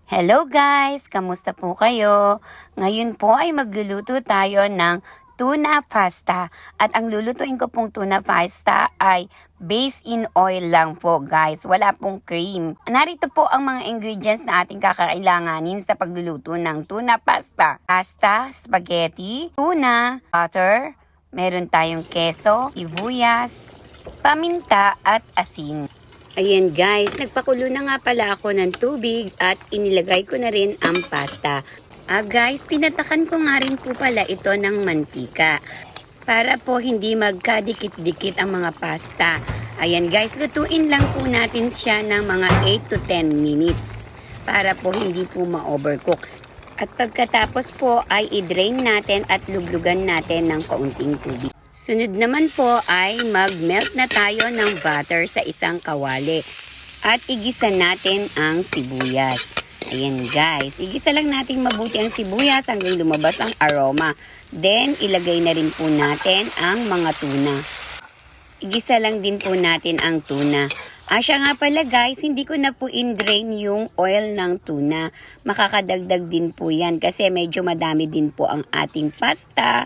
Hello guys! Kamusta po kayo? Ngayon po ay magluluto tayo ng tuna pasta. At ang lulutuin ko pong tuna pasta ay based in oil lang po guys. Wala pong cream. Narito po ang mga ingredients na ating kakailanganin sa pagluluto ng tuna pasta. Pasta, spaghetti, tuna, butter, meron tayong keso, sibuyas, paminta at asin. Ayan guys, nagpakulo na nga pala ako ng tubig at inilagay ko na rin ang pasta. Guys, pinatakan ko nga rin po pala ito ng mantika para po hindi magkadikit-dikit ang mga pasta. Ayan guys, lutuin lang po natin siya ng mga 8 to 10 minutes para po hindi po ma-overcook. At pagkatapos po ay i-drain natin at luglugan natin ng kaunting tubig. Sunod naman po ay mag-melt na tayo ng butter sa isang kawali at igisa natin ang sibuyas. Ayan guys, igisa lang natin mabuti ang sibuyas hanggang lumabas ang aroma. Then ilagay na rin po natin ang mga tuna. Igisa lang din po natin ang tuna. Siya nga pala guys, hindi ko na po in-drain yung oil ng tuna. Makakadagdag din po yan kasi medyo madami din po ang ating pasta.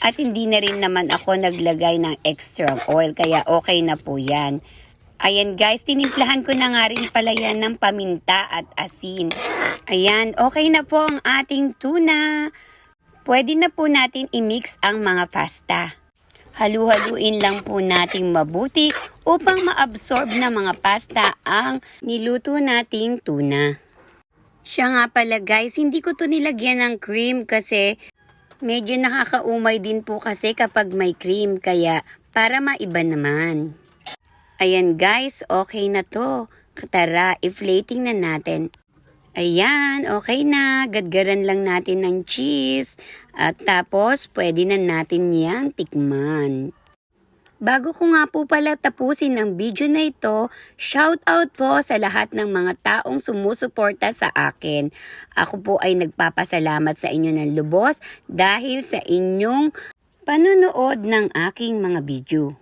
At hindi na rin naman ako naglagay ng extra oil, kaya okay na po yan. Ayan guys, tinimplahan ko na nga rin pala yan ng paminta at asin. Ayan, okay na po ang ating tuna. Pwede na po natin i-mix ang mga pasta. Halu-haluin lang po natin mabuti upang ma-absorb na mga pasta ang niluto nating tuna. Siya nga pala guys, hindi ko to nilagyan ng cream kasi medyo nakakaumay din po kasi kapag may cream, kaya para maiba naman. Ayan guys, okay na to. Tara, i-flating na natin. Ayan, okay na. Gadgaran lang natin ng cheese. At tapos, pwede na natin yang tikman. Bago ko nga po pala tapusin ang video na ito, shout out po sa lahat ng mga taong sumusuporta sa akin. Ako po ay nagpapasalamat sa inyo ng lubos dahil sa inyong panonood ng aking mga video.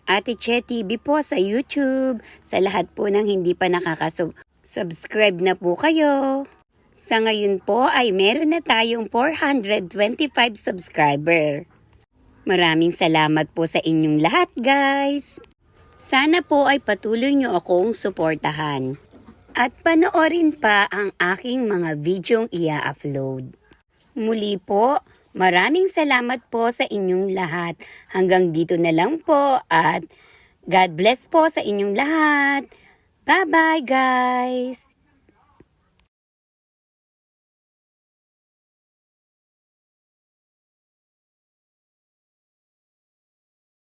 Ate Che TV po sa YouTube. Sa lahat po ng hindi pa nakaka-subscribe na po kayo. Sa ngayon po ay meron na tayong 425 subscriber. Maraming salamat po sa inyong lahat guys. Sana po ay patuloy nyo akong suportahan. At panoorin pa ang aking mga videong ia-upload. Muli po, maraming salamat po sa inyong lahat. Hanggang dito na lang po at God bless po sa inyong lahat. Bye-bye guys!